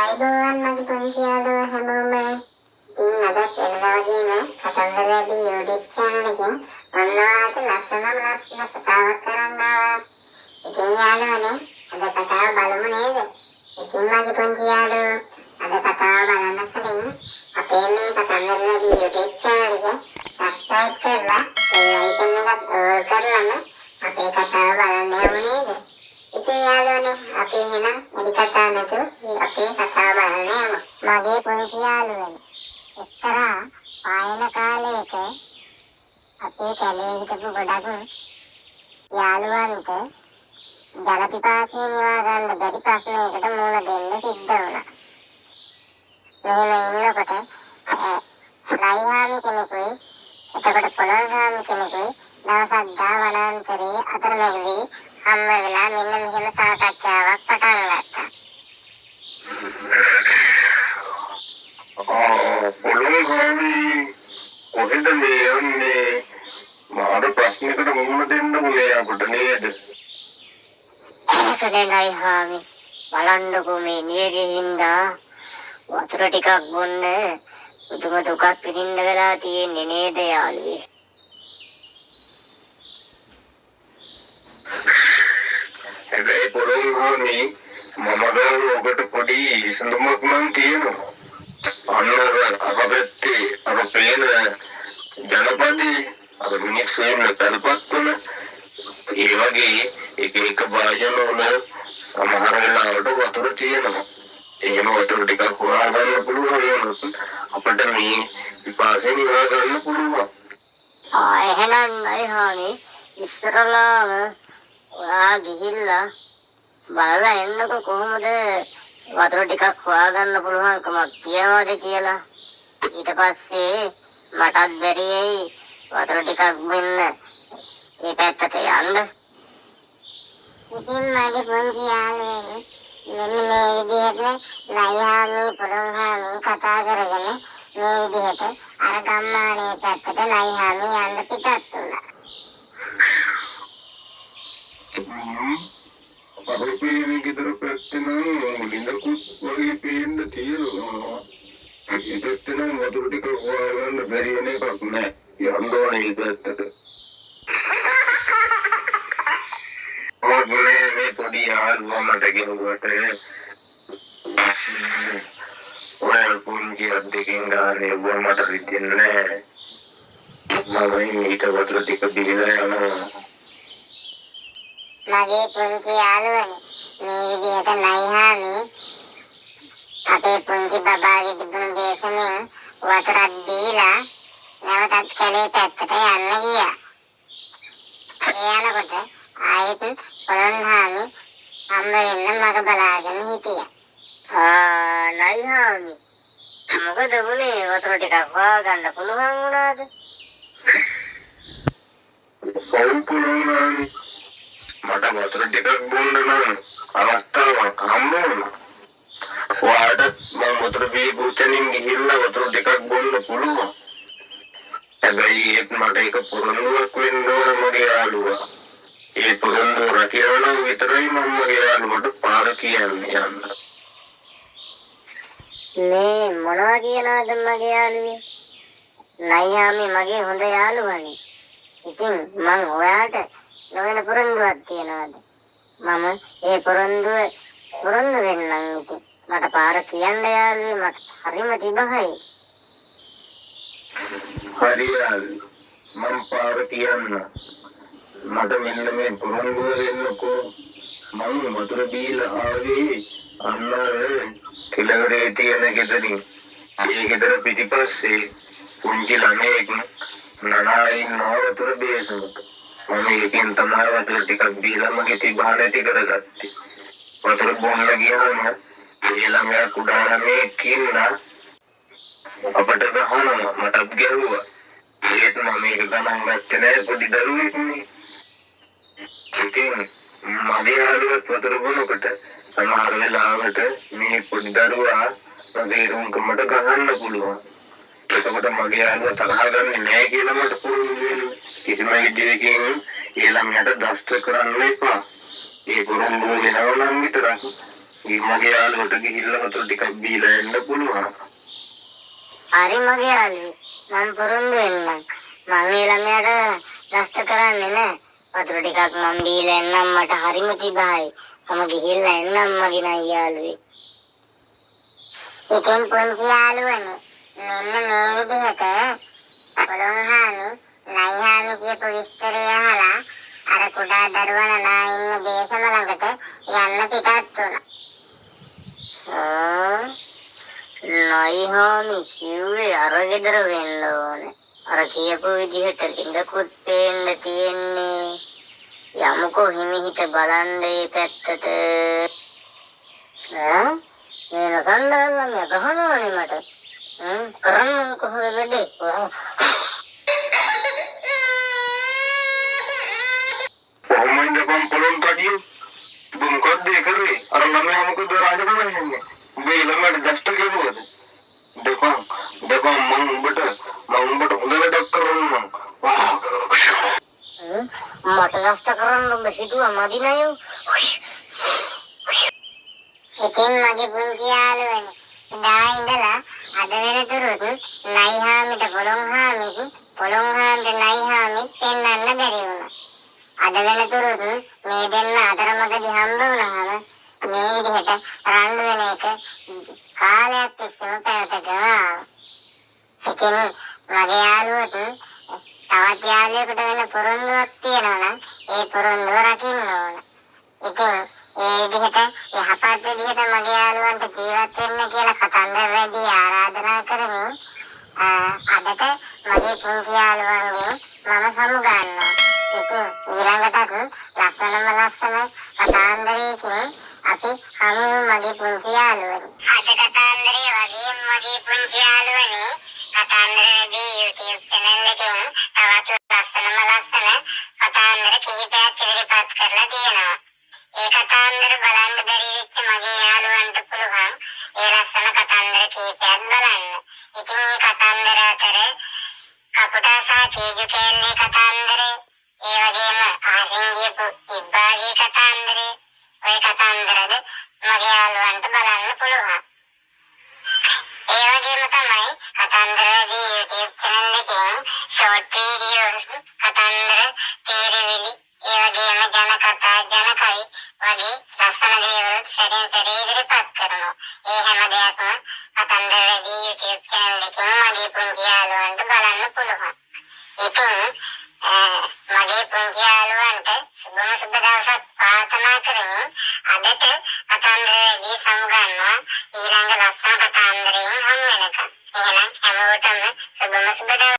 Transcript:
ආයිබෝවන් මගේ පුංචි යාළුවෝ හැමෝම. ඉතින් අද වෙනදා වගේම කතන්දර වැඩි YouTube channel එකෙන් ඔන්නවාට ලස්සන කතාවක් කරන්න ආවා. ඉතින් යාළුවනේ අද කතාව බලමු නේද? ඉතින් මගේ පුංචි යාළුවෝ අද කතාව බලන්න කලින් අපේ මේ කතන්දර වැඩි YouTube channel එක subscribe කරලා bell icon එකත් all කරලම අපේ කතාව බලන්න යමු නේද? ඉතින් යාළුවනේ අපි එහෙනම් වැඩි කතා නැතුව අපේ කතාව බලන්න යමු. මගේ පුංචි යාළුවනේ එක්තරා පායන කාලයක අපේ කැලේ හිටපු ගොඩක් යාළුවන්ට ජල පිපාසය නිවා ගන්න බැරි ප්‍රශ්නයකට මුහුණ දෙන්න සිද්ධ වුණා. මෙහෙම ඉන්නකොට ලයිහාමි කෙනෙකුයි එතකොට පොළොන්හාමි කෙනෙකුයි දවසක් දා වනාන්තරයේ අතරමැදදී හම්බ වෙලා මෙන්න මෙහෙම සාකච්ඡාවක් පටන් ගත්තා. පොළොන්හාමි කොහෙද මේ යන්නේ? මාර ප්‍රශ්නයකට මුහුණ දෙන්න ඕනේ අපට නේද? ඒකනේ ලයිහාමි බලන්නකෝ මේ නියගේ හින්දා වතුර ටිකක් බොන්න පුදුම දුකක් විඳින්න වෙලා තියෙන්නේ නේද යාළුවේ? හැබැයි පොළොන්හාමි මම ගාව ඔබට පොඩි විසඳුමක් නම් තියෙනවා. අර පැත්තේ අර පේන ජනපදයේ අර මිනිස්සු ඉන්න තැන්පත් වල ඒ වගේ එක භාජන වල සමහර වෙලාවට වතුර තියෙනවා. එහෙම වතුර ටිකක් හොයාගන්න පුළුවන් වුණොත් අපිට මේ විපාසය නිවා ගන්න පුළුවන්. එහෙනම් ලයිහාමි ඉස්සරලාම ඔයා ගිහිල්ලා බලලා එන්නකො කොහොමද වතුර ටිකක් හොයාගන්න පුළුවන්කමක් තියනවද කියලා. ඊට පස්සේ මටත් බැරියයි වතුර ටිකක් බින්න ඒ පැත්තට යන්න. ඉතින් මගේ පුංචි යාළුවනේ මෙන්න මේ විදිහට ලයිහාමි පොළොන්හාමි කතා කරගෙන මේ විදිහට අර ගම්මානයේ පැත්තට ලයිහාමි යන්න පිටත් වුණා. අපේ ගෙදර පැත්තේ නම් ලිඳකුත් වගේ පේන්න තියෙනවා. ඒ පැත්තේ නම් වතුර ටික හොයාගන්න බැරි වෙන එකක් නෑ. යන්න ඕනේ ඒ පැත්තට. මේ පොඩි යාළුවා මට ගෙනුවට ඔය පුංචි අද්දකින් ගානේ මට රිදෙන්නේ නෑ. මම ඊට වතුර ටික බීලා යනවා. මගේ පුංචි යාළුවනේ මේ විදිහට ලයිහාමි අපේ පුංචි බබාගේ තිබුණු දේශනෙන් වතුරක් දීලා නැවතත් කැලේ පැත්තට යන්න ගියා. ඒ යනකොට ආයෙත් පොළොන්හාමි හම්බ වෙන්න මග බලාගෙන හිටියා. ලයිහාමි මොකද වුනේ? වතුර ටිකක් හොයාගන්න පුළුවන් වුණාද? ඔව් පොළොන්හාමි මට වතුර ටිකක් බොන්න නම් අවස්ථාවක් හම්බ වුණා. ඔයාට මම වතුර බීපු තැනින් ගිහිල්ලා වතුර ටිකක් බොන්න පුළුවන්. හැබැයි ඒත් මට ඒක පොරොන්දුවක් වෙන්න ඕන මගේ යාළුවා. ඒ පොරොන්දුව රකින්න නම් විතරයි මම මගේ යාළුවට පාර කියන්නේ යන්න. මේ මොනවා කියනවාද මගේ යාළුවේ? ලයිහාමි මගේ හොඳ යාළුවනේ. ඉතින් මං ඔයාට නොවන පොරොන්දුවක් තියනවාද? මම ඒ පොරොන්දු වෙන්නම්. ඉතින් මට පාර කියන්න යාළුවේ. මට හරිම තිබහයි. හරි යාළුවා මම පාර කියන්න. මට මෙන්න මේ පොරොන්දුව දෙන්නකෝ. මම වතුර බීලා ආවේ අන්නර කිලවරේ තියෙන ගෙදරින්. ඒ ගෙදර පිටිපස්සේ පුංචි ළමයෙක් නනායි වතුර බීසුවා. මම ඒකෙන් තමයි වතුර ටිකක් බීලා මගේ තිබහන නැති කරගත්තේ. වතුර බොන්න ගියාම ඒ ළමයා කුඩා ළමයෙක් කින්නා අපට ගහනවා. මටත් ගැහුවා. ඒත් මම මේක ගණන් ගත්තේ නෑ. පොඩි දරුවෙක් නේ. ඉතින් මගේ යාළුවත් වතුර බොනකොට සමහර වෙලාවට මේ පොඩි දරුවා මගේ රුම්කමට ගහන්න පුළුවන්. එතකොට මගේ යාළුවා තරහ ගන්නේ නෑ කියලා මට පුළුවන් වෙනවා. කිසිම විදියකින් ඒ ළමයාට දෂ්ට කරන්න එපා. ඒ පොරොන්දුව වෙනව නම් විතරක් මගේ යාළුවට ගිහිල්ලා වතුර ටිකක් බීලා එන්න පුළුවන්. හරි මගේ යාළුවෝ. මම පුරුදු වෙන්නම්. මම ඒ ළමයාට නෂ්ට කරන්නේ නැහැ. වතුර ටිකක් මම බීලා එන්නම් මට හරිම තිබායි. මම ගිහිල්ලා එන්නම් මගේ නයි යාළුවේ. ඉතින් පුංචි යාළුවනේ මෙන්න මේ විදිහට පොළොංහාමි නයිහාමි කියපු විස්තරය අහලා අර කුඩා දරුවනලා ඉන්න දේශම ළඟට යන්න පිටත් වුණා. නයිහාමි කිව්වේ අර ගෙදර වෙන්න ඕනේ. අර කියපු විදිහට ලිංගකුත් පේන්න තියෙන්නේ. යමුකෝ හිමිහිට බලන්න ඒ පැත්තට. මේ නසන්ඩාලම ගහනවනේ මට. කරන්න කොහොමද වැඩේ? කොහොමද බම් පොළොන් කඩිය? මොකද්ද ඒ කරේ? අර ළමයා මොකද රාජකම යන්නේ? මේ ළමයාට දෂ්ට කෙරුවද? දෙපා මම උඹට හොඳ වැඩක් කරන්නම්. මට නෂ්ට කරන්න ඔබ හිතුවා මදි නයෝ. ඉතින් මගේ පුංචි යාළුවනේ එදා ඉඳලා අද වෙනතුරුත් නයිහාමිට පොළොංහාමිට නයිහාමිට පෙන්වන්න බැරි වුණා. අද වෙනතුරුත් මේ දෙන්න අතරමඟදී හම්බ වුණාම මේ විදිහට රණ්ඩු වෙන එක කාලයක් තිස්සේම පැවතගෙන ආවා. ඉතින් මගේ යාළුවොත් තවත් යාළුවෙකුට වෙන පොරොන්දුවක් තියෙනවා නම් ඒ පොරොන්දුව රකින්න ඕන. ඉතින් ඒ විදිහට යහපත් විදිහට මගේ යාළුවන්ට ජීවත් වෙන්න කියලා කතන්දර වැඩි ආරාධනා කරමින් අදට මගේ පුංචි යාළුවන්ගෙන් මම සමුගන්නවා. ඉතින් ඊළඟටත් ලස්සන කතාන්දරයකින් අපි හමු මගේ පුංචි යාළුවනි. අද කතාන්දරේ වගේම මගේ පුංචි යාළුවනේ කතාන්දරදී YouTube channel එකෙන් තවත් ලස්සන කතාන්දර කිහිපයක් ඉදිරිපත් කරලා තියෙනවා. ඒ කතාන්දර බලන්න බැරි වෙච්ච මගේ යාළුවන්ට පුළුවන් ඒ ලස්සන කතාන්දර කිහිපයක් බලන්න. ඉතින් මේ කතාන්දර අතර කපුටා සහ කේජු කෑල්ලේ කතාන්දරේ, ඒ වගේම අහසින් ගියපු ඉබ්බාගේ කතාන්දරේ, ඔය කතාන්දරද මගේ යාළුවන්ට බලන්න පුළුවන්. ඒ වගේම තමයි කතන්දරදී YouTube channel එකෙන් short videos කතන්දර තීරවිලි ඒ වගේම ජනකතා ජනකයි වගේ ලස්සන දේවල් සැරින් සැරේ ඉදිරිපත් කරනවා. ඒ හැම දෙයක්ම කතන්දරදී YouTube channel එකෙන් මගේ පුංචි යාළුවන්ට බලන්න පුළුවන්. ඉතින් මගේ පුංචි යාළුවන්ට සුබ දවසක් ප්‍රාර්ථනා කරමින් අදට කතන්දරදී සමුගන්නවා. ඊළඟ ලස්සන කතාන්දරයෙන් හමු වෙනකම්. එහෙනම් හැමෝටම සුබ දවසක්.